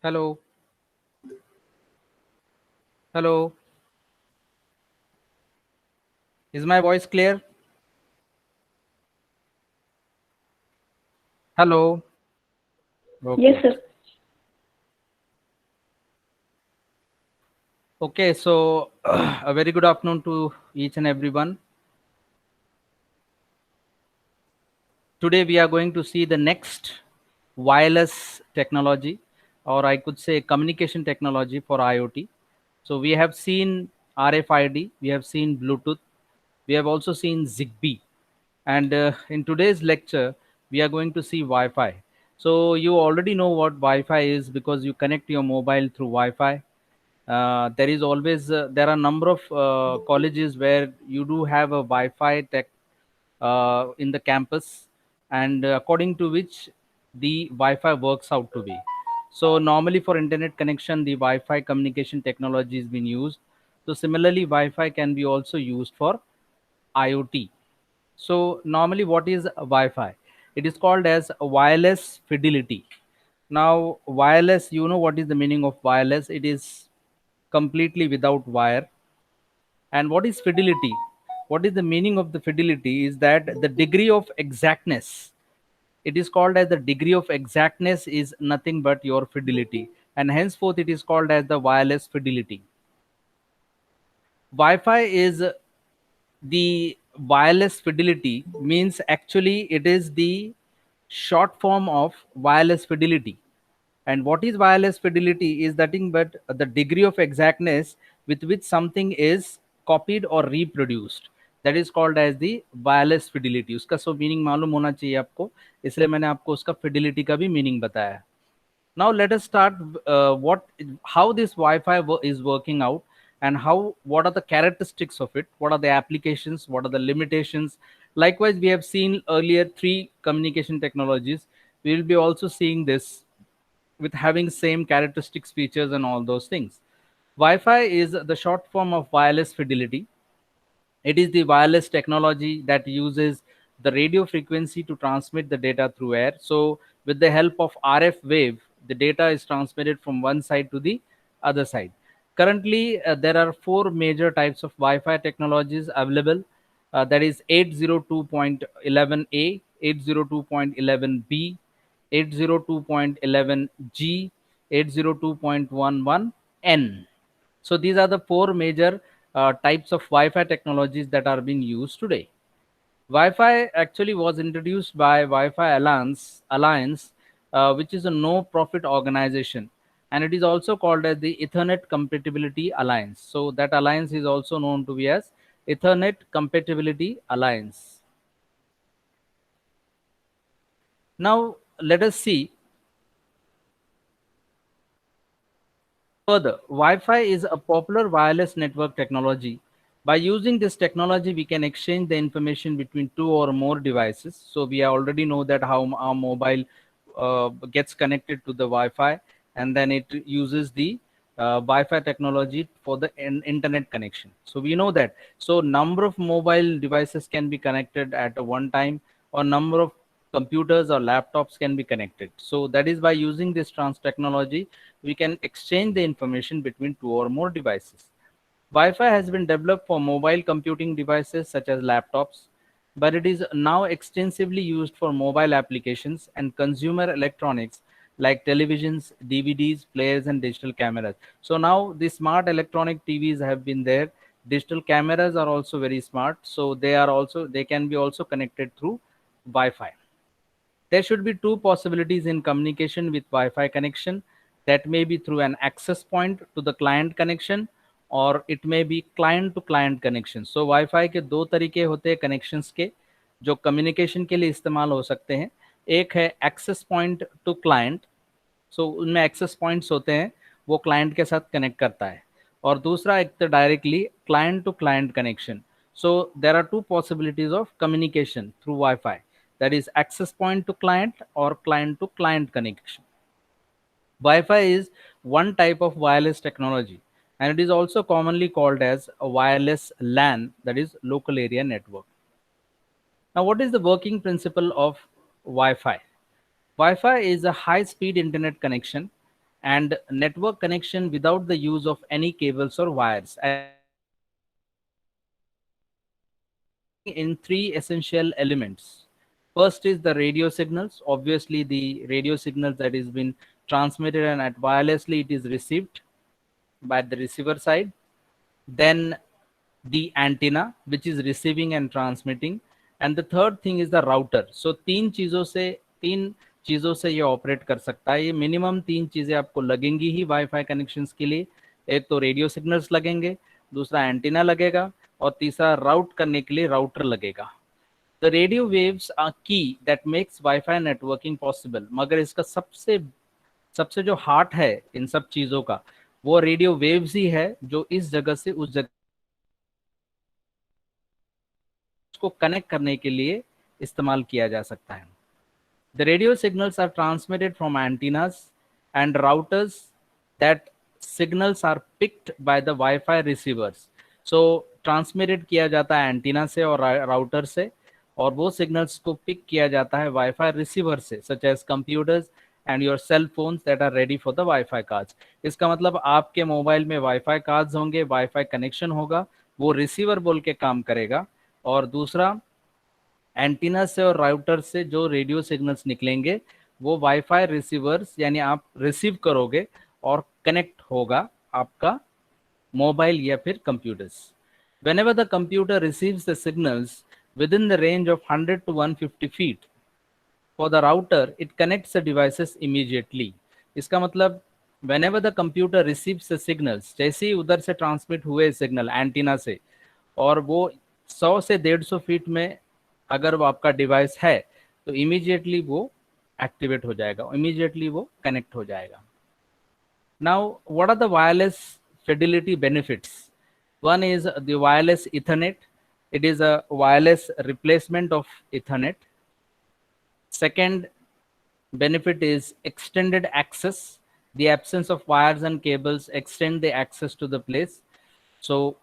Hello, hello. Is my voice clear? Hello. Yes, Okay. sir. Okay. So, a very good afternoon to each and everyone. Today, we are going to see the next wireless technology, or I could say communication technology for IoT. So, we have seen RFID, we have seen Bluetooth, we have also seen Zigbee. And in today's lecture, we are going to see Wi Fi. So, you already know what Wi Fi is because you connect your mobile through Wi Fi. There is always there are number of colleges where you do have a Wi-Fi tech in the campus, and according to which the Wi-Fi works out to be. So normally for internet connection, the Wi-Fi communication technology is being used. So similarly, Wi-Fi can be also used for IoT. So normally, what is Wi-Fi? It is called as wireless fidelity. Now, wireless, you know what is the meaning of wireless? It is completely without wire. And what is fidelity? What is the meaning of the fidelity? Is that the degree of exactness. It is called as the degree of exactness is nothing but your fidelity, and henceforth it is called as the wireless fidelity. Wi-Fi is the wireless fidelity means actually it is the short form of wireless fidelity. And what is wireless fidelity is nothing but the degree of exactness with which something is copied or reproduced. That is called as the wireless fidelity. उसका सब meaning मालूम होना चाहिए आपको, इसलिए मैंने आपको उसका fidelity का भी मीनिंग बताया. Now let us start what how this Wi-Fi is working out, and how what are the characteristics of it, what are the applications, what are the limitations. Likewise, we have seen earlier three communication technologies. We will be also seeing this with having same characteristics, features, and all those things. Wi-Fi is the short form of wireless fidelity. It is the wireless technology that uses the radio frequency to transmit the data through air. So, with the help of RF wave, the data is transmitted from one side to the other side. Currently, there are four major types of Wi Fi technologies available. That is 802.11a, 802.11b, 802.11g, 802.11n. So these are the four major types of Wi-Fi technologies that are being used today. Wi-Fi actually was introduced by Wi-Fi Alliance, which is a no-profit organization, and it is also called as the Ethernet Compatibility Alliance. So that alliance is also known to be as Ethernet Compatibility Alliance. Now let us see further. Wi-Fi is a popular wireless network technology. By using this technology, we can exchange the information between two or more devices. So we already know that how our mobile gets connected to the Wi-Fi, and then it uses the Wi-Fi technology for the internet connection. So we know that. So number of mobile devices can be connected at a one time, or number of computers or laptops can be connected. So that is by using this trans technology, we can exchange the information between two or more devices. Wi-Fi has been developed for mobile computing devices such as laptops, but it is now extensively used for mobile applications and consumer electronics like televisions, DVDs, players, and digital cameras. So now the smart electronic TVs have been there. Digital cameras are also very smart, so they can be also connected through Wi-Fi. There should be two possibilities in communication with Wi-Fi connection. That may be through an access point to the client connection, or it may be client to client connection. So Wi-Fi के दो तरीके होते हैं connections के, जो communication के लिए इस्तेमाल हो सकते हैं. एक है access point to client. सो उनमें एक्सेस पॉइंट्स होते हैं, वो क्लाइंट के साथ कनेक्ट करता है. और दूसरा एक तो directly client to client connection. So there are two possibilities of communication through wifi, that is access point to client or client to client connection. Wi-Fi is one type of wireless technology, and it is also commonly called as a wireless LAN, that is local area network. Now, what is the working principle of Wi-Fi? Wi-Fi is a high speed internet connection. and network connection without the use of any cables or wires. As you can see, consisting in three essential elements. First is the radio signals. Obviously, the radio signals that is been transmitted and at wirelessly it is received by the receiver side. Then the antenna which is receiving and transmitting, and the third thing is the router. So तीन चीज़ों से ये operate कर सकता है. ये minimum तीन चीज़ें आपको लगेंगी ही वाईफाई कनेक्शंस के लिए. एक तो रेडियो सिग्नल्स लगेंगे, दूसरा एंटीना लगेगा और तीसरा राउट करने के लिए राउटर लगेगा. द रेडियो वेव्स आर की that makes wifi networking possible. मगर इसका सबसे सबसे जो हार्ट है इन सब चीज़ों का, वो रेडियो वेव्स ही है जो इस जगह से उस जगह को कनेक्ट करने के लिए इस्तेमाल किया जा सकता है. The radio signals are transmitted from antennas and routers. That signals are picked by the wifi receivers. So transmitted किया जाता है एंटीना से और राउटर से, और वो सिग्नल्स को पिक किया जाता है वाईफाई रिसीवर से, such as computers and your cell phones that are ready for the wifi cards. इसका मतलब आपके मोबाइल में वाईफाई कार्ड्स होंगे, वाईफाई कनेक्शन होगा, वो रिसीवर बोल के काम करेगा. और दूसरा, एंटीना से और राउटर से जो रेडियो सिग्नल्स निकलेंगे वो वाईफाई रिसीवर्स यानी आप रिसीव करोगे और कनेक्ट होगा आपका मोबाइल या फिर computers. Whenever the computer receives the signals within the range of 100 to 150 feet, for the router, it connects the devices immediately. इसका मतलब whenever the computer receives the signals, जैसे ही उधर से ट्रांसमिट हुए सिग्नल एंटीना से, और वो 100 से 150 फीट में अगर वो आपका डिवाइस है तो इमीडिएटली वो एक्टिवेट हो जाएगा, इमीडिएटली वो कनेक्ट हो जाएगा. Now, what are the wireless fidelity benefits? One is the wireless Ethernet. It is a wireless replacement of Ethernet. Second benefit is extended access. The absence of wires and cables extend the access to the place. So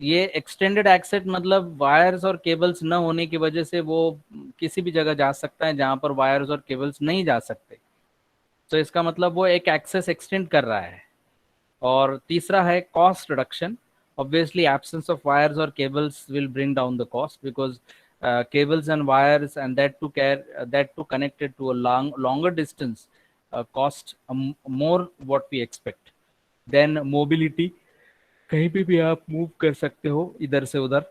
ये extended access मतलब wires और cables न होने की वजह से वो किसी भी जगह जा सकता है जहां पर वायर्स और केबल्स नहीं जा सकते. तो इसका मतलब वो एक एक्सेस एक्सटेंड कर रहा है. और तीसरा है cost reduction. Obviously, absence of wires or cables will bring down the cost because cables and wires and that to connect it to a longer distance cost more what we expect. Then mobility, कहीं पे भी आप move कर सकते हो इधर से उधर.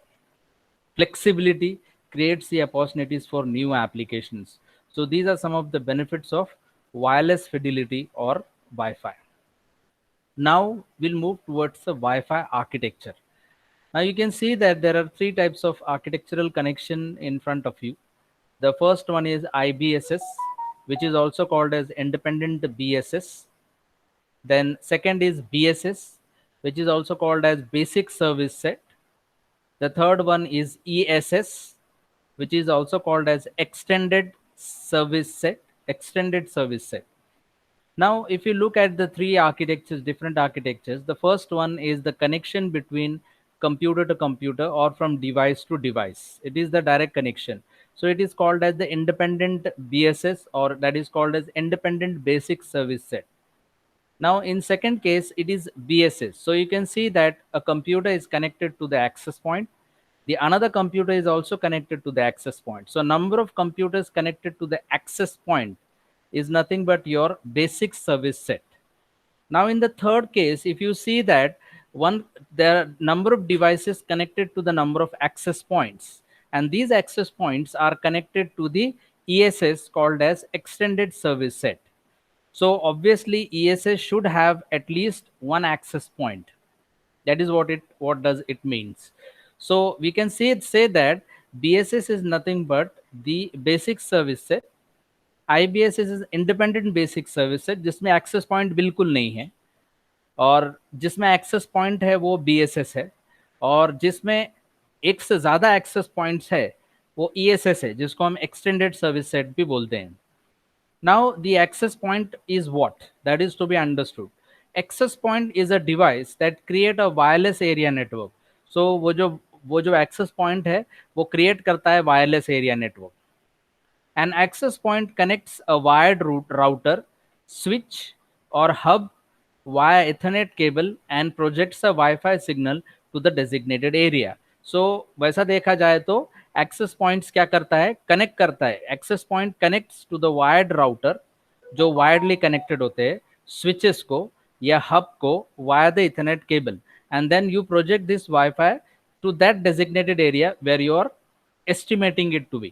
Flexibility creates the opportunities for new applications. So these are some of the benefits of wireless fidelity or Wi-Fi. Now we'll move towards the Wi-Fi architecture. Now you can see that there are three types of architectural connection in front of you. The first one is IBSS, which is also called as independent BSS. Then second is BSS, which is also called as basic service set. The third one is ESS, which is also called as extended service set, extended service set. Now, if you look at the three architectures, different architectures, the first one is the connection between computer to computer or from device to device. It is the direct connection. So it is called as the independent BSS, or that is called as independent basic service set. Now, in second case, it is BSS. So you can see that a computer is connected to the access point. The another computer is also connected to the access point. So number of computers connected to the access point is nothing but your basic service set. Now in the third case, if you see that there are number of devices connected to the number of access points, and these access points are connected to the ESS called as extended service set. So obviously ESS should have at least one access point. That is what does it means. So we can say that BSS is nothing but the basic service set. IBSS is independent basic service set जिसमें access point बिल्कुल नहीं है, और जिसमें access point है वो BSS है, और जिसमें एक से ज़्यादा एक्सेस पॉइंट्स है वो ESS है, जिसको हम एक्सटेंडेड सर्विस सेट भी बोलते हैं. Now the access point is what that is to be understood. Access point is a device that create a wireless area network. So वो जो एक्सेस पॉइंट है वो क्रिएट करता है wireless area network. An access point connects a wired router, switch, or hub via Ethernet cable and projects a Wi-Fi signal to the designated area. So वैसा देखा जाए तो एक्सेस पॉइंट्स क्या करता है, कनेक्ट करता है. Access point connects to the wired router जो वायर्डली कनेक्टेड होते हैं स्विचेस को या हब को via the ethernet cable, and then you project this wifi to that designated area where you are estimating it to be.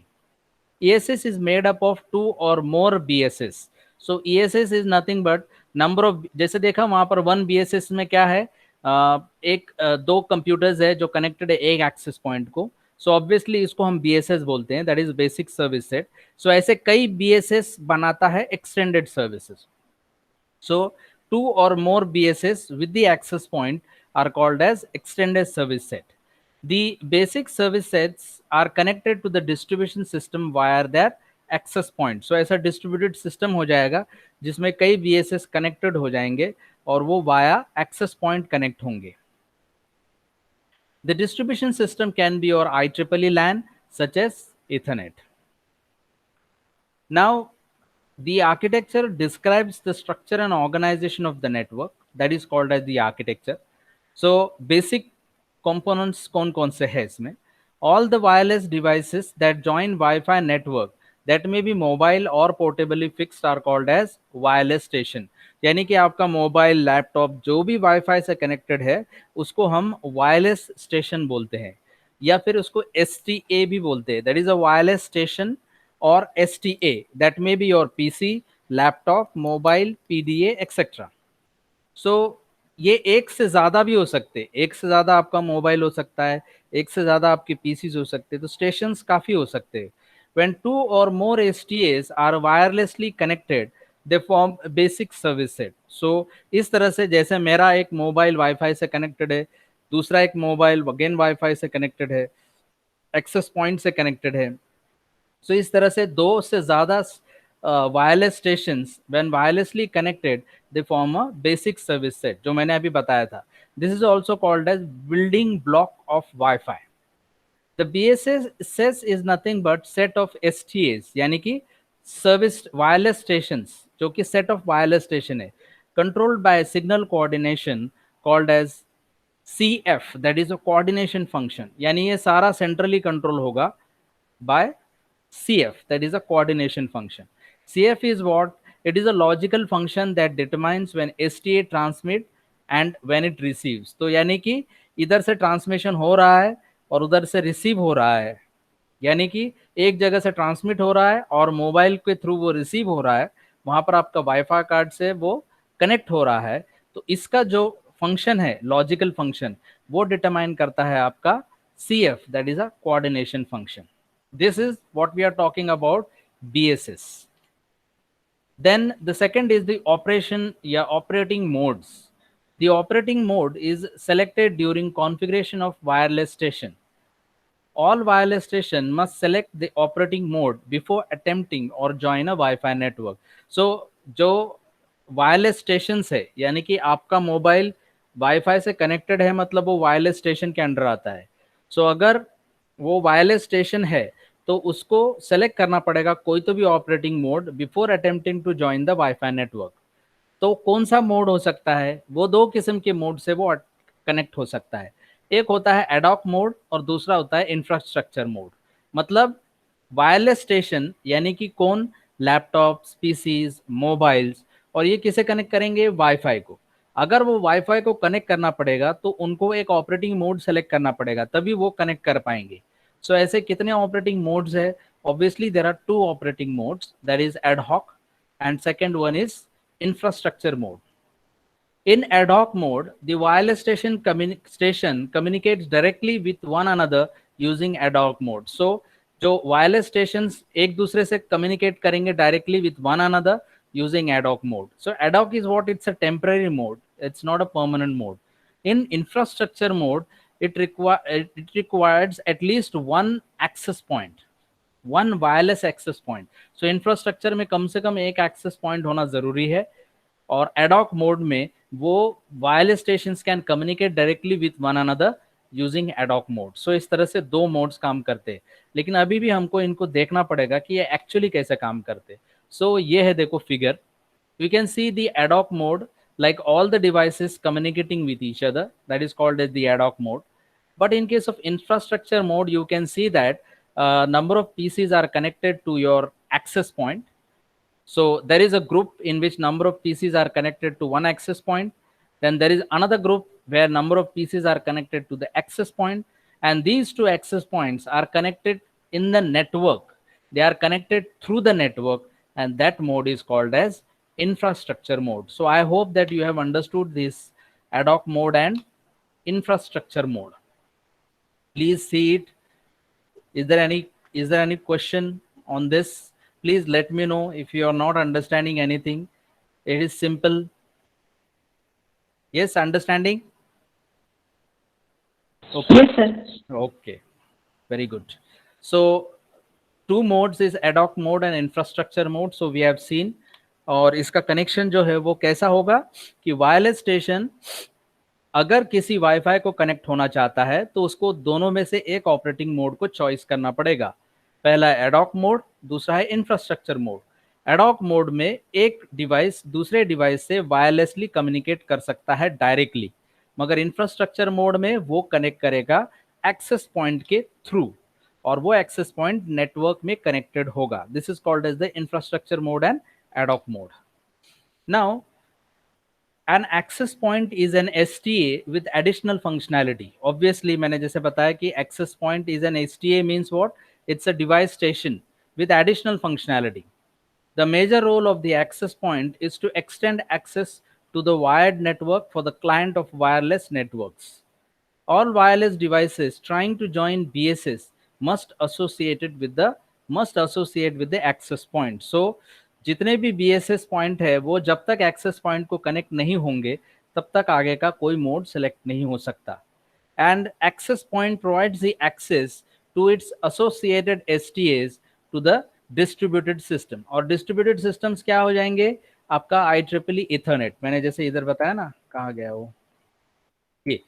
ESS is made up of two or more BSS. So ESS is nothing but number of, जैसे देखा वहां पर one BSS में क्या है, दो computers है जो कनेक्टेड है एक एक्सेस पॉइंट को. सो ऑब्वियसली इसको हम BSS बोलते हैं, that is basic service set. So ऐसे कई BSS बनाता है extended services. So two or more BSS with the access point are called as extended service set. The basic service sets are connected to the distribution system via their access point. So ऐसा distributed system हो जाएगा जिसमें कई BSS connected हो जाएंगे और वो via access point connect होंगे. The distribution system can be your IEEE LAN such as Ethernet. Now the architecture describes the structure and organization of the network, that is called as the architecture. So basic components कौन से है इसमें. All the wireless devices that join Wi-Fi network that may be mobile or portably fixed are called as wireless station. यानी कि आपका mobile laptop जो भी wifi से कनेक्टेड है उसको हम वायरलेस स्टेशन बोलते हैं, या फिर उसको STA भी बोलते हैं, that is a wireless station or STA, that may be your PC, laptop, mobile, PDA, etc. So ये एक से ज़्यादा भी हो सकते हैं, एक से ज़्यादा आपका मोबाइल हो सकता है, एक से ज़्यादा आपके PCs हो सकते हैं, तो स्टेशंस काफ़ी हो सकते हैं. When two or more STAs are wirelessly connected, they form a basic service set. So इस तरह से जैसे मेरा एक मोबाइल वाईफाई से कनेक्टेड है, दूसरा एक मोबाइल अगेन वाईफाई से कनेक्टेड है, एक्सेस पॉइंट से कनेक्टेड है. सो इस तरह से दो से ज्यादा wireless stations when wirelessly connected they form a basic service set, जो मैंने अभी बताया था. This is also called as building block of wifi. The BSS is nothing but set of STAs, यानी कि सर्विस वायरलेस स्टेशंस, जो कि set of wireless station है, controlled by signal coordination called as CF, that is a coordination function. यानी ये सारा centrally control होगा by CF, that is a coordination function. CF is what? It is a logical function that determines when STA transmit and when it receives. तो यानी कि इधर से transmission हो रहा है और उधर से रिसीव हो रहा है, यानी कि एक जगह से ट्रांसमिट हो रहा है और मोबाइल के थ्रू वो रिसीव हो रहा है, वहां पर आपका वाईफाई कार्ड से वो कनेक्ट हो रहा है. तो इसका जो फंक्शन है, लॉजिकल फंक्शन, वो डिटरमाइन करता है आपका CF, that is a coordination function. This is what we are talking about BSS. Then the second is the operating modes. The operating mode is selected during configuration of wireless station. All wireless station must select the operating mode before attempting or join a Wi-Fi network. So जो wireless station है, यानी कि आपका mobile wifi से connected है, मतलब वो wireless station के अंडर आता है. सो अगर वो वायरलेस स्टेशन है तो उसको सेलेक्ट करना पड़ेगा कोई तो भी operating mode before attempting to join the wifi network. तो कौन सा मोड हो सकता है? वो दो किस्म के मोड से वो कनेक्ट हो सकता है. एक होता है एडॉक मोड और दूसरा होता है इंफ्रास्ट्रक्चर मोड. मतलब वायरलेस स्टेशन यानी कि कौन, लैपटॉप्स, पीसीज, मोबाइल्स, और ये किसे कनेक्ट करेंगे? वाईफाई को. अगर वो वाईफाई को कनेक्ट करना पड़ेगा तो उनको एक ऑपरेटिंग मोड सेलेक्ट करना पड़ेगा, तभी वो कनेक्ट कर पाएंगे. सो ऐसे कितने ऑपरेटिंग मोड्स है? Obviously there are two operating modes, that is ad hoc and second one is infrastructure mode. In ad hoc mode, the wireless station communicates directly with one another using ad hoc mode. So जो wireless stations एक दूसरे से communicate करेंगे directly with one another using ad hoc mode. So ad hoc is what? It's a temporary mode. It's not a permanent mode. In infrastructure mode, it requires at least one access point, one wireless access point. So infrastructure में कम से कम एक access point होना जरूरी है, और ad hoc mode में वो wireless stations can communicate directly with one another using ad hoc mode. So इस तरह से दो मोड्स काम करते हैं, लेकिन अभी भी हमको इनको देखना पड़ेगा कि ये एक्चुअली कैसे काम करते. सो ये है, देखो figure. We can see the ad hoc mode, like all the devices communicating with each other. That is called as the ad hoc mode. But in case of infrastructure mode, you can see that number of PCs are connected to your access point. So there is a group in which number of PCs are connected to one access point. Then there is another group where number of PCs are connected to the access point, and these two access points are connected in the network. They are connected through the network, and that mode is called as infrastructure mode. So I hope that you have understood this ad hoc mode and infrastructure mode. Please see it. Is there any question on this? Please let me know if you are not understanding anything. It is simple. Yes, understanding? Okay. Yes, sir. Okay. Very good. So two modes is ad hoc mode and infrastructure mode. So we have seen. और इसका connection जो है वो कैसा होगा कि wireless station अगर किसी वाईफाई को कनेक्ट होना चाहता है तो उसको दोनों में से एक ऑपरेटिंग मोड को चॉइस करना पड़ेगा। पहला है एडॉक मोड, दूसरा है इंफ्रास्ट्रक्चर मोड। एडॉक मोड में एक डिवाइस दूसरे डिवाइस से वायरलेसली कम्युनिकेट कर सकता है डायरेक्टली, मगर इंफ्रास्ट्रक्चर मोड में वो कनेक्ट करेगा एक्सेस पॉइंट के थ्रू, और वो एक्सेस पॉइंट नेटवर्क में कनेक्टेड होगा। This is called as the infrastructure mode and ad hoc mode. Now an access point is an STA with additional functionality. Obviously मैंने जैसे बताया कि access point is an STA means what? It's a device station with additional functionality. The major role of the access point is to extend access to the wired network for the client of wireless networks. All wireless devices trying to join BSS must associate with the access point. So जितने भी BSS point है वो जब तक access point को connect नहीं होंगे तब तक आगे का कोई मोड सेलेक्ट नहीं हो सकता। And access point provides the access to its associated STS to the distributed system. और डिस्ट्रीब्यूटेड सिस्टम्स क्या हो जाएंगे? आपका IEEE इथरनेट, मैंने जैसे इधर बताया ना, कहाँ गया वो, ये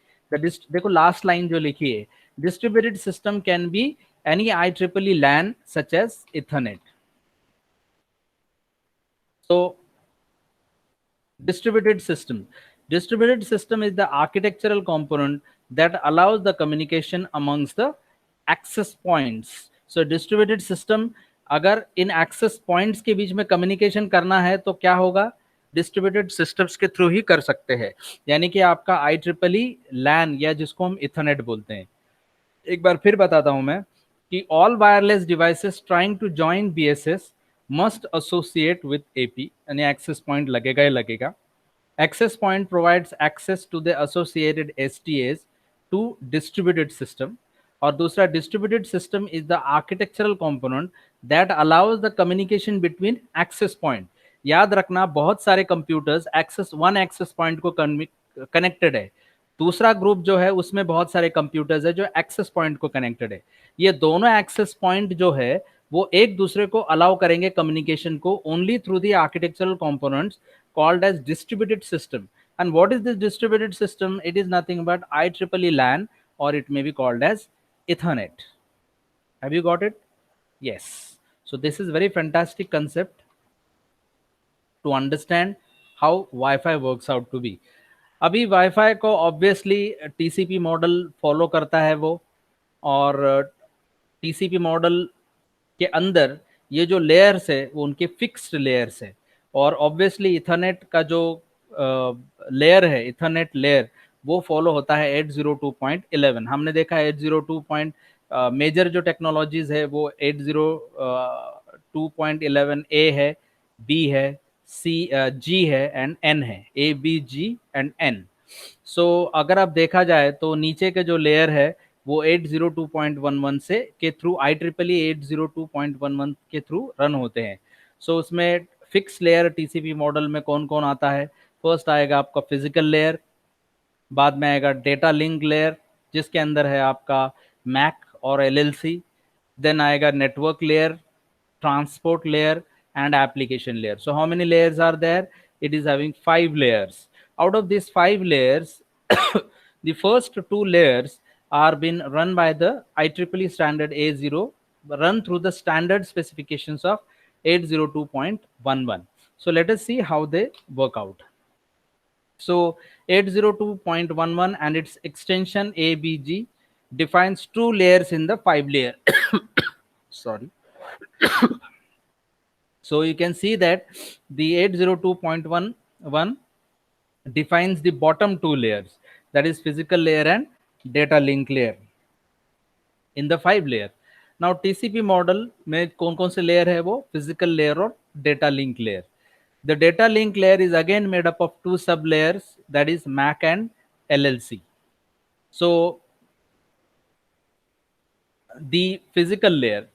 देखो लास्ट लाइन जो लिखी है, distributed system can be any IEEE LAN such as ethernet. So distributed system is the architectural component that allows the communication amongst the access points. So distributed system अगर इन एक्सेस पॉइंट्स के बीच में communication करना है तो क्या होगा? Distributed systems के through ही कर सकते हैं, यानी कि आपका IEEE LAN या जिसको हम इथरनेट बोलते हैं। एक बार फिर बताता हूं मैं कि all wireless devices trying to join BSS must associate with AP, यानी एक्सेस पॉइंट लगेगा ही लगेगा। Access point provides access to the associated STAs to distributed system, और दूसरा distributed system is the architectural component that allows the communication between access point। याद रखना बहुत सारे कंप्यूटर्स वन एक्सेस पॉइंट को कनेक्टेड है, दूसरा ग्रुप जो है उसमें बहुत सारे कंप्यूटर्स है जो एक्सेस पॉइंट को कनेक्टेड है। ये दोनों एक्सेस पॉइंट जो है वो एक दूसरे को अलाउ करेंगे कम्युनिकेशन को only through the architectural components called as distributed system. And what is this distributed system? It is nothing but IEEE LAN, or it may be called as Ethernet. Have you got it? Yes. So this is very fantastic concept to understand how Wi-Fi works out to be. अभी wifi को obviously TCP model follow करता है वो, और TCP model के अंदर ये जो लेयर्स है वो उनके फिक्स्ड लेयर्स है, और ऑब्वियसली इथरनेट का जो लेयर है, इथरनेट लेयर, वो फॉलो होता है 802.11। हमने देखा है 802 मेजर जो टेक्नोलॉजीज है वो 802.11 ए है, बी है, सी जी है एंड एन है, ABG एंड एन। सो अगर आप देखा जाए तो नीचे के जो लेयर है वो 802.11 से के थ्रू IEEE 802.11 के थ्रू रन होते हैं। सो उसमें फिक्स लेयर TCP मॉडल में कौन कौन आता है? फर्स्ट आएगा आपका फिजिकल लेयर, बाद में आएगा डेटा लिंक लेयर जिसके अंदर है आपका मैक और LLC, देन आएगा network layer, transport layer and application layer. So how many layers are there? It is having 5 layers. Out of these 5 layers, the first 2 layers are being run by the IEEE standard A0, run through the standard specifications of 802.11. So let us see how they work out. So 802.11 and its extension ABG defines two layers in the 5 layer. Sorry. So you can see that the 802.11 defines the bottom two layers, that is physical layer and data link layer in the 5 layer. Now TCP model में कौन कौन से layer है, वो physical layer और data link layer. The data link layer is again made up of two sub layers, that is MAC and LLC. So the physical layer,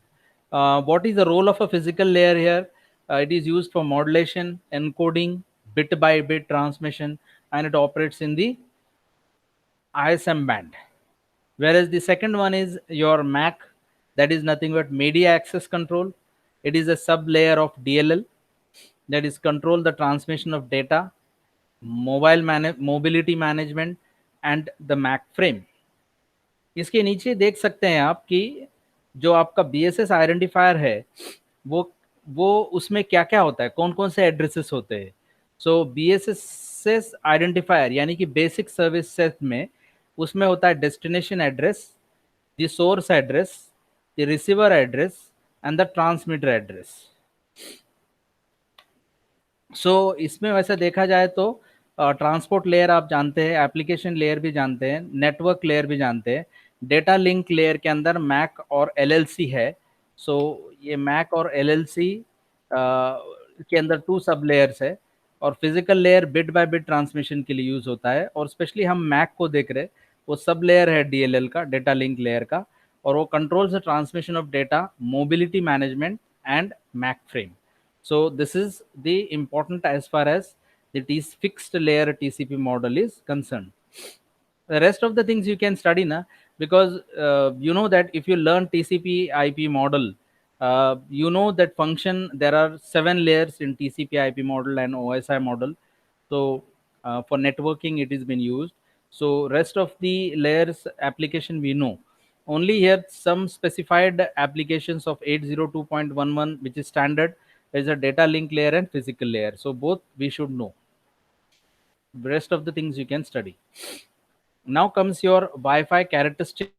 what is the role of a physical layer here? It is used for modulation, encoding, bit by bit transmission, and it operates in the ISM band. Whereas the second one is your MAC, that is nothing but media access control. It is a sub layer of DLL, that is control the transmission of data, mobility management, and the MAC frame. इसके नीचे देख सकते हैं आप कि जो आपका BSS identifier है, वो वो उसमें क्या क्या होता है, कौन कौन से एड्रेसेस होते हैं. सो BSS आइडेंटिफायर यानी कि बेसिक सर्विस सेट में उसमें होता है destination address, the source address, the receiver address and the transmitter address. इसमें वैसे देखा जाए तो ट्रांसपोर्ट लेयर आप जानते हैं, एप्लीकेशन लेयर भी जानते हैं, नेटवर्क लेयर भी जानते हैं. डेटा लिंक लेयर के अंदर मैक और एलएलसी है. ये मैक और एलएलसी के अंदर टू सब लेयर्स है, और physical layer bit by bit transmission के लिए यूज होता है. और स्पेशली हम मैक को देख रहे हैं, वो सब लेयर है डीएलएल का, डेटा लिंक लेयर का, और वो controls the transmission of data, mobility management and MAC frame. So this is the important as far as the fixed layer TCP model is concerned. The rest of the things you can study na, because you know that if you learn TCP IP model, you know that function, there are 7 layers in TCP IP model and OSI model. So for networking it is been used. So rest of the layers application we know. Only here some specified applications of 802.11 which is standard is a data link layer and physical layer. So both we should know. The rest of the things you can study. Now comes your Wi-Fi characteristic.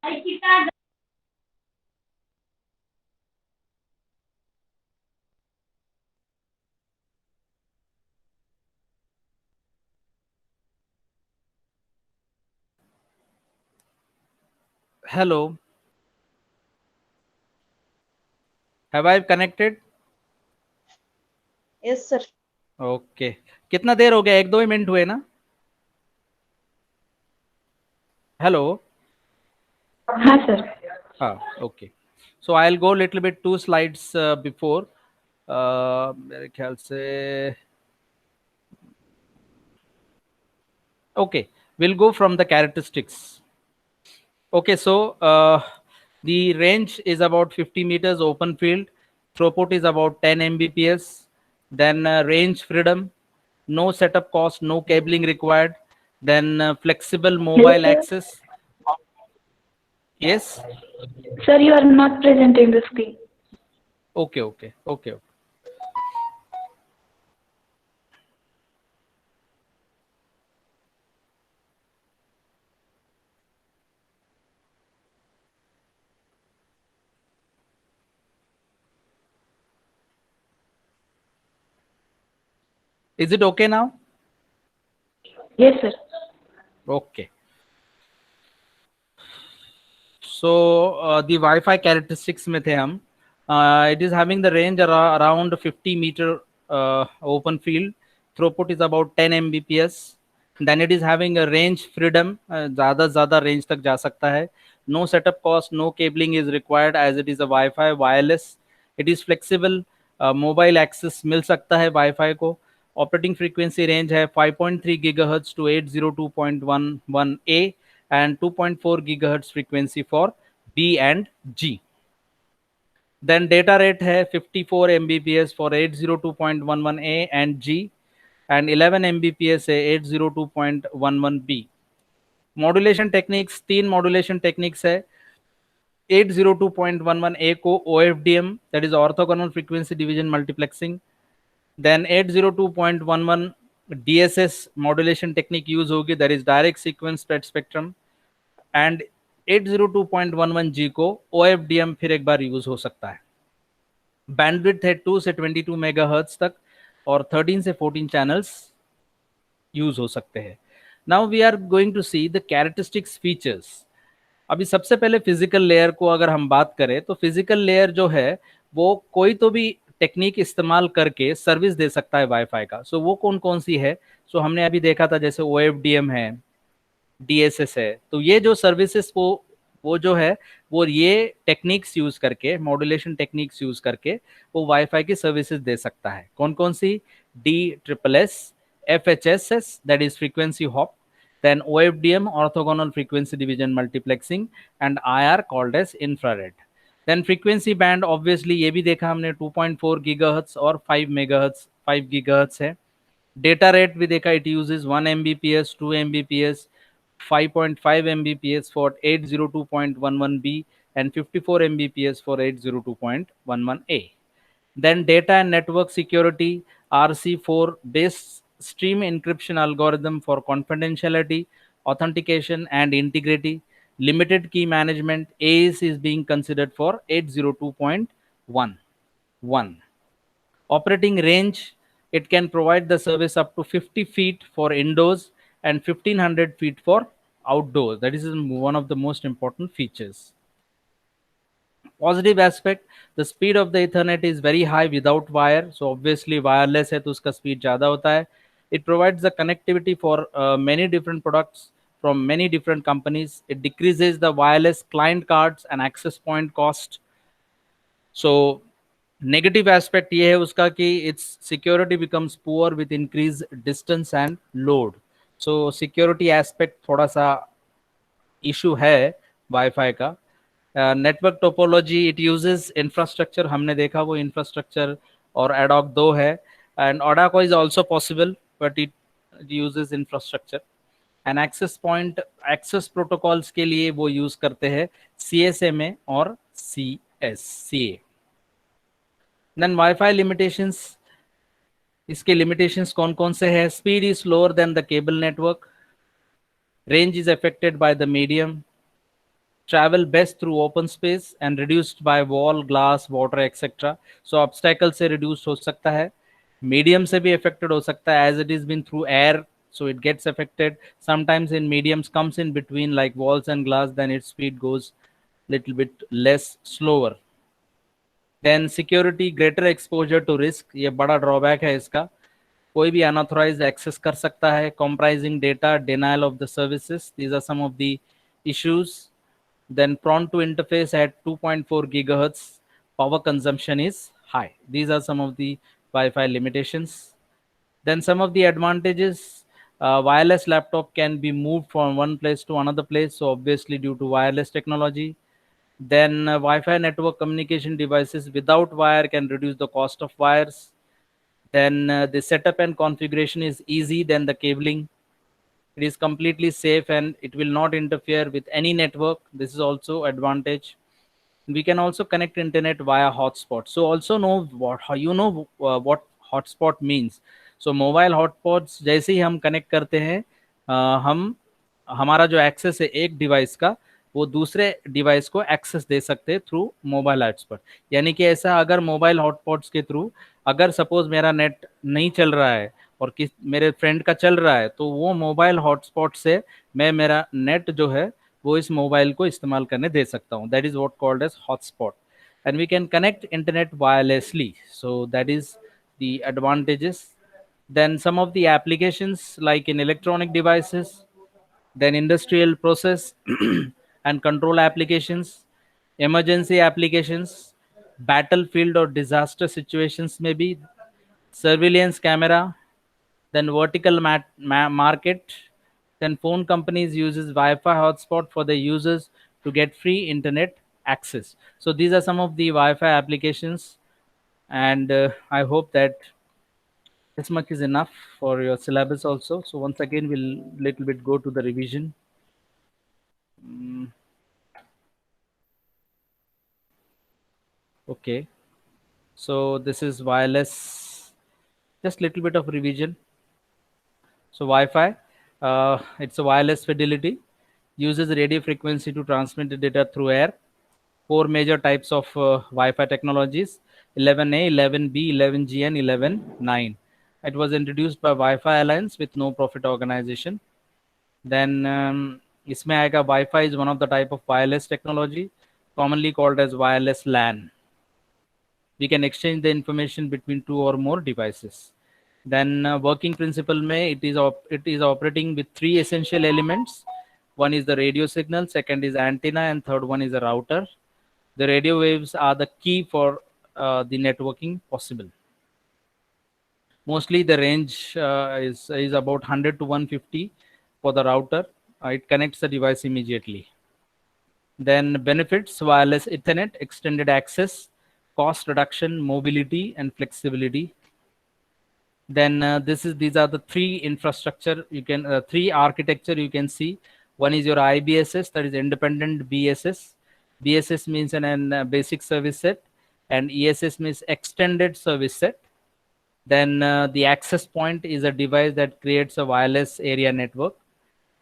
Hello, have I connected? Yes, sir. Okay, कितना देर हो गया? एक दो ही minute हुए ना? Hello. हाँ sir. हाँ, okay. So I will go little bit to slides before. मेरे ख्याल से okay, we'll go from the characteristics. Okay, so the range is about 50 meters open field, throughput is about 10 mbps, then range freedom, no setup cost, no cabling required, then flexible Yes, mobile sir. access. Yes. Sir, you are not present in the screen. Okay, okay, okay, okay. Is it okay now? Yes, sir. Okay. So the Wi-Fi characteristics में थे हम. It is having the range around 50 meter open field. Throughput is about 10 mbps. Then it is having a range freedom. ज़्यादा ज़्यादा range तक जा सकता है. No setup cost, no cabling is required as it is a Wi-Fi wireless. It is flexible. Mobile access मिल सकता है Wi-Fi को. Operating frequency range है 5.3 GHz to 802.11a and 2.4 gigahertz frequency for B and G. Then data rate है 54 Mbps for 802.11a and G and 11 Mbps है 802.11b. Modulation techniques, तीन modulation techniques है. 802.11a को OFDM, that is orthogonal frequency division multiplexing. Then 802.11 DSS modulation technique use होगी, that is direct sequence spread spectrum. And 802.11g को OFDM फिर एक बार use हो सकता है. बैंडविड्थ है 2 से 22 मेगाहर्ट्ज तक और 13 से 14 चैनल्स यूज हो सकते हैं. Now we are going to see the characteristics features. अभी सबसे पहले फिजिकल लेयर को अगर हम बात करें तो फिजिकल लेयर जो है वो कोई तो भी टेक्निक इस्तेमाल करके सर्विस दे सकता है वाईफाई का. सो वो कौन कौन सी है? सो हमने अभी देखा था जैसे OFDM है, DSS है. तो ये जो सर्विसेज वो जो है वो ये टेक्निक्स यूज करके, मॉड्यूलेशन टेक्निक्स यूज करके वो वाईफाई की सर्विसेज दे सकता है. कौन कौन सी? DSSS, FHSS that is frequency hop, then OFDM orthogonal frequency division multiplexing and IR called as infrared. Then frequency band obviously ये भी देखा हमने 2.4 GHz और 5 MHz 5 GHz है. Data rate भी देखा, it uses 1 Mbps, 2 Mbps, 5.5 Mbps for 802.11b and 54 Mbps for 802.11a. Then data and network security, RC4 based stream encryption algorithm for confidentiality, authentication and integrity. Limited key management, AES is being considered for 802.11. Operating range, it can provide the service up to 50 feet for indoors and 1500 feet for outdoors. That is one of the most important features. Positive aspect, the speed of the Ethernet is very high without wire. So obviously wireless है तो उसका speed ज़्यादा होता है. It provides the connectivity for many different products from many different companies. It decreases the wireless client cards and access point cost. So negative aspect ये है उसका कि it's security becomes poor with increase distance and load. So security aspect थोड़ा सा issue है wifi का. Network topology, it uses infrastructure, हमने देखा वो इंफ्रास्ट्रक्चर और एडॉक दो है. And ad hoc is also possible but it uses infrastructure. And access point, access protocols के लिए वो यूज करते हैं CSMA और CSCA. देन वाईफाई लिमिटेशंस, इसके लिमिटेशंस कौन कौन से हैं? Speed is slower then the cable network, range is affected by the medium, travel best through open space and reduced by wall, glass, water, etc. So obstacle से reduced हो सकता है, medium से भी affected हो सकता है, as it is been through air, so it gets affected. Sometimes in mediums comes in between like walls and glass, then its speed goes little bit less slower. Then security, greater exposure to risk, ये बड़ा drawback है इसका. कोई भी unauthorized access कर सकता है, compromising data, denial of the services. These are some of the issues. Then prone to interface at 2.4 gigahertz, power consumption is high. These are some of the Wi-Fi limitations. Then some of the advantages, wireless laptop can be moved from one place to another place, so obviously due to wireless technology. Then Wi-Fi network communication devices without wire can reduce the cost of wires. Then the setup and configuration is easy than the cabling. It is completely safe and it will not interfere with any network. This is also advantage. We can also connect internet via hotspot. So also know what how you know what hotspot means. So mobile hotspots जैसे ही हम connect करते हैं, हम हमारा जो access है एक device का, वो दूसरे डिवाइस को एक्सेस दे सकते हैं थ्रू मोबाइल हॉटस्पॉट. यानी कि ऐसा अगर मोबाइल हॉटस्पॉट्स के थ्रू अगर सपोज मेरा नेट नहीं चल रहा है और किस मेरे फ्रेंड का चल रहा है, तो वो मोबाइल हॉटस्पॉट से मैं मेरा नेट जो है वो इस मोबाइल को इस्तेमाल करने दे सकता हूँ. That is what called as hotspot. And we can connect internet wirelessly, so that is the advantages. Then some of the applications like in electronic devices, then industrial process and control applications, emergency applications, battlefield or disaster situations maybe, surveillance camera, then vertical market, then phone companies uses Wi-Fi hotspot for their users to get free internet access. So these are some of the Wi-Fi applications, and I hope that this much is enough for your syllabus also. So once again, we'll little bit go to the revision. Okay, so this is wireless, just little bit of revision. So Wi-Fi, it's a wireless fidelity, uses radio frequency to transmit the data through air. Four major types of Wi-Fi technologies: 11A, 11B, 11G, and 11.9. It was introduced by Wi-Fi Alliance with no profit organization. Then इसमें आएगा Wi-Fi is one of the type of wireless technology, commonly called as wireless LAN. We can exchange the information between two or more devices. Then working principle में it is operating with three essential elements. One is the radio signal, second is antenna, and third one is a router. The radio waves are the key for the networking possible. Mostly the range is about 100 to 150 for the router. It connects the device immediately. Then benefits: wireless Ethernet, extended access, cost reduction, mobility, and flexibility. Then these are the three infrastructure you can three architecture you can see. One is your IBSS, that is independent BSS. BSS means an basic service set, and ESS means extended service set. Then the access point is a device that creates a wireless area network.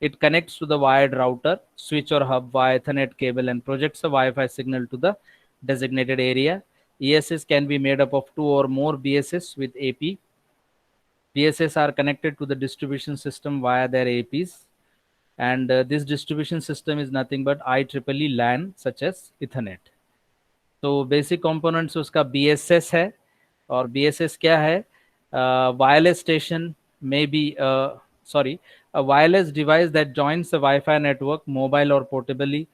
It connects to the wired router, switch or hub via Ethernet cable and projects a Wi-Fi signal to the designated area. ESS can be made up of two or more BSS with AP. BSS are connected to the distribution system via their APs. And this distribution system is nothing but IEEE LAN such as Ethernet. तो basic components उसका BSS है, और BSS क्या है? Wireless station may be a wireless device that joins the Wi-Fi network, mobile or portably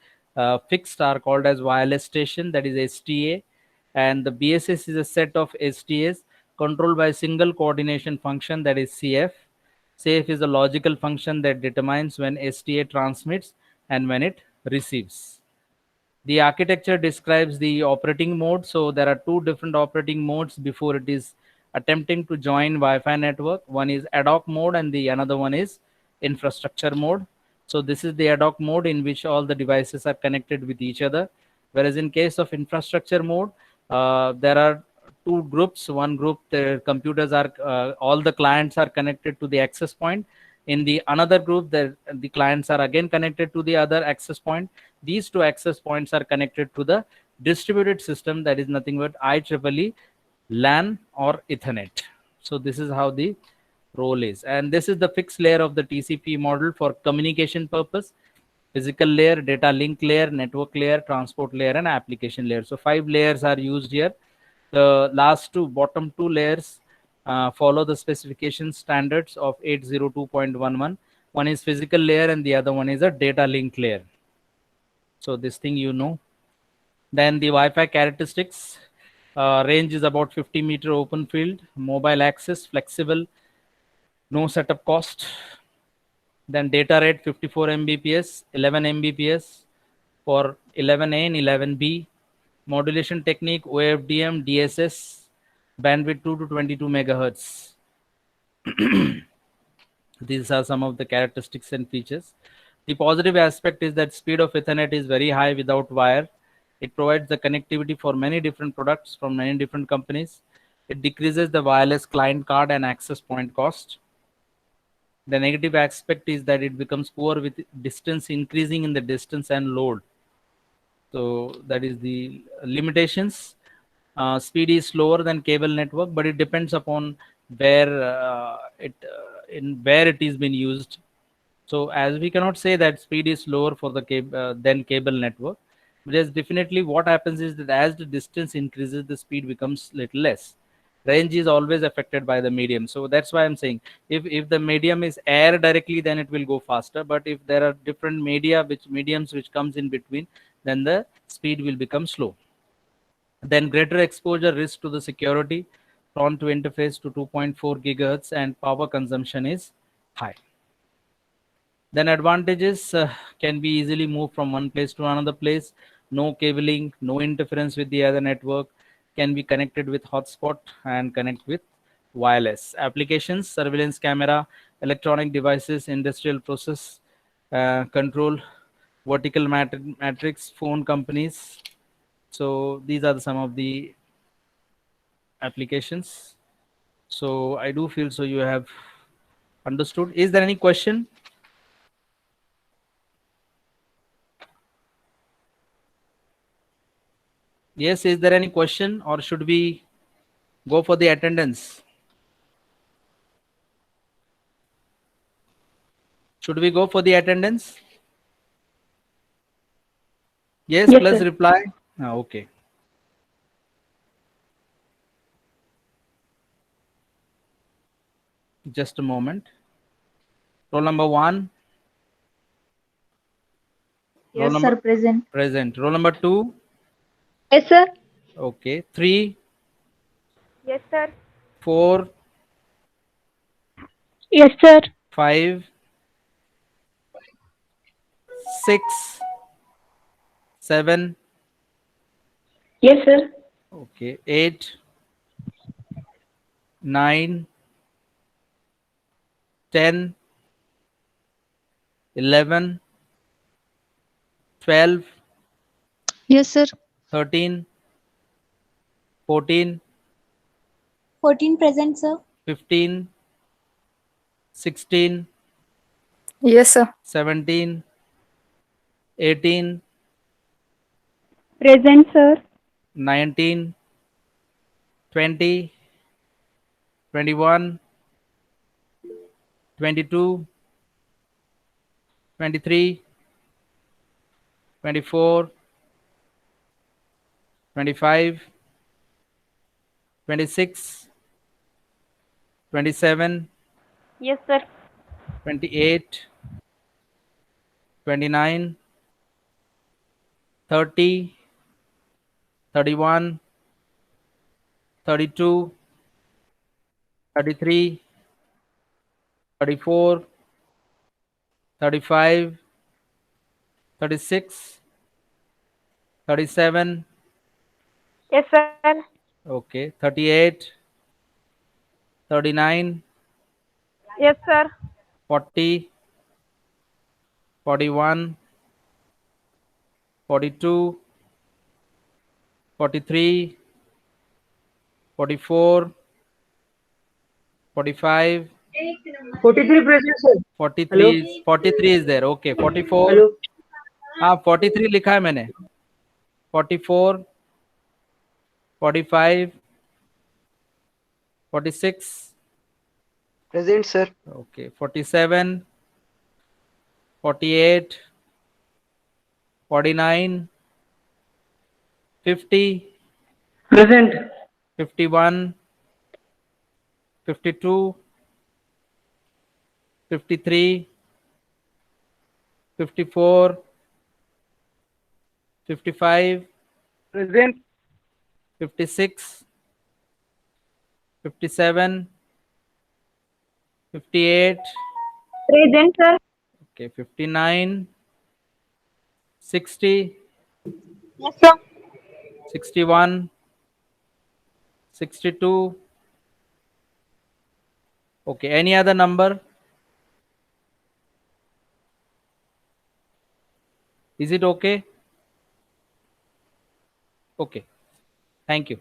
fixed, are called as wireless station, that is STA. And the BSS is a set of STAs controlled by a single coordination function, that is CF. CF is a logical function that determines when STA transmits and when it receives. The architecture describes the operating mode. So there are two different operating modes before it is attempting to join Wi-Fi network. One is ad hoc mode and the another one is infrastructure mode. So this is the ad hoc mode in which all the devices are connected with each other. Whereas in case of infrastructure mode, there are two groups. One group, the computers are all the clients are connected to the access point, In the another group, the clients are again connected to the other access point. These two access points are connected to the distributed system, that is nothing but IEEE LAN or Ethernet. So this is how the role is, and this is the fixed layer of the TCP model for communication purpose: physical layer, data link layer, network layer, transport layer, and application layer. So 5 layers are used here. The last two, bottom two layers, follow the specification standards of 802.11. One is physical layer and the other one is a data link layer. So this thing you know. Then the Wi-Fi characteristics, range is about 50-meter open field, mobile access, flexible, no setup cost. Then data rate 54 Mbps, 11 Mbps for 11A and 11B. Modulation technique OFDM, DSS, bandwidth 2 to 22 megahertz. These are some of the characteristics and features. The positive aspect is that speed of Ethernet is very high without wire. It provides the connectivity for many different products from many different companies. It decreases the wireless client card and access point cost. The negative aspect is that it becomes poor with distance increasing in the distance and load. So that is the limitations. Speed is slower than cable network, but it depends upon where where it is being used. So as we cannot say that speed is slower for the than cable network, because definitely what happens is that as the distance increases, the speed becomes little less. Range is always affected by the medium. So that's why I'm saying if the medium is air directly, then it will go faster. But if there are different mediums which comes in between, then the speed will become slow. Then greater exposure risk to the security, prone to interface to 2.4 gigahertz, and power consumption is high. Then advantages, can be easily moved from one place to another place. No cabling, no interference with the other network. Can be connected with hotspot and connect with wireless. Applications: surveillance camera, electronic devices, industrial process control, vertical matrix, phone companies. So these are some of the applications. So I do feel so you have understood. Is there any question? Yes, is there any question, or should we go for the attendance? Should we go for the attendance? Yes, Yes, plus sir. reply. Okay. Just a moment. Roll number 1. Roll Yes, number sir, present. present. Roll number 2. Yes, sir. Okay. 3, Yes, sir. 4, Yes, sir. 5, 6, 7. Yes, sir. Okay. 8, 9, 10, 11, 12, Yes, sir. 13, 14, 14 present, sir. 15, 16, Yes, sir. 17, 18, Present, sir. 19, 20, 21, 22, 23, 24, 25, 26, 27, Yes, sir. 28, 29, 30, 31, 32, 33, 34, 35, 36, 37, Yes, sir. okay, 38, 39, Yes, sir. 40, 41, 42, 43, 44, 45, 43 present, sir. 43 is there. Okay. 44. Hello. हाँ 43 लिखा है मैंने. 44, 45, 46. Present, sir. Okay. 47, 48, 49, 50, Present. 51, 52, 53, 54, 55, Present. 56, 57, 58, Present, sir. okay, 59, 60, Yes, sir. 61, 62. Okay, any other number? Is it okay? Okay, thank you.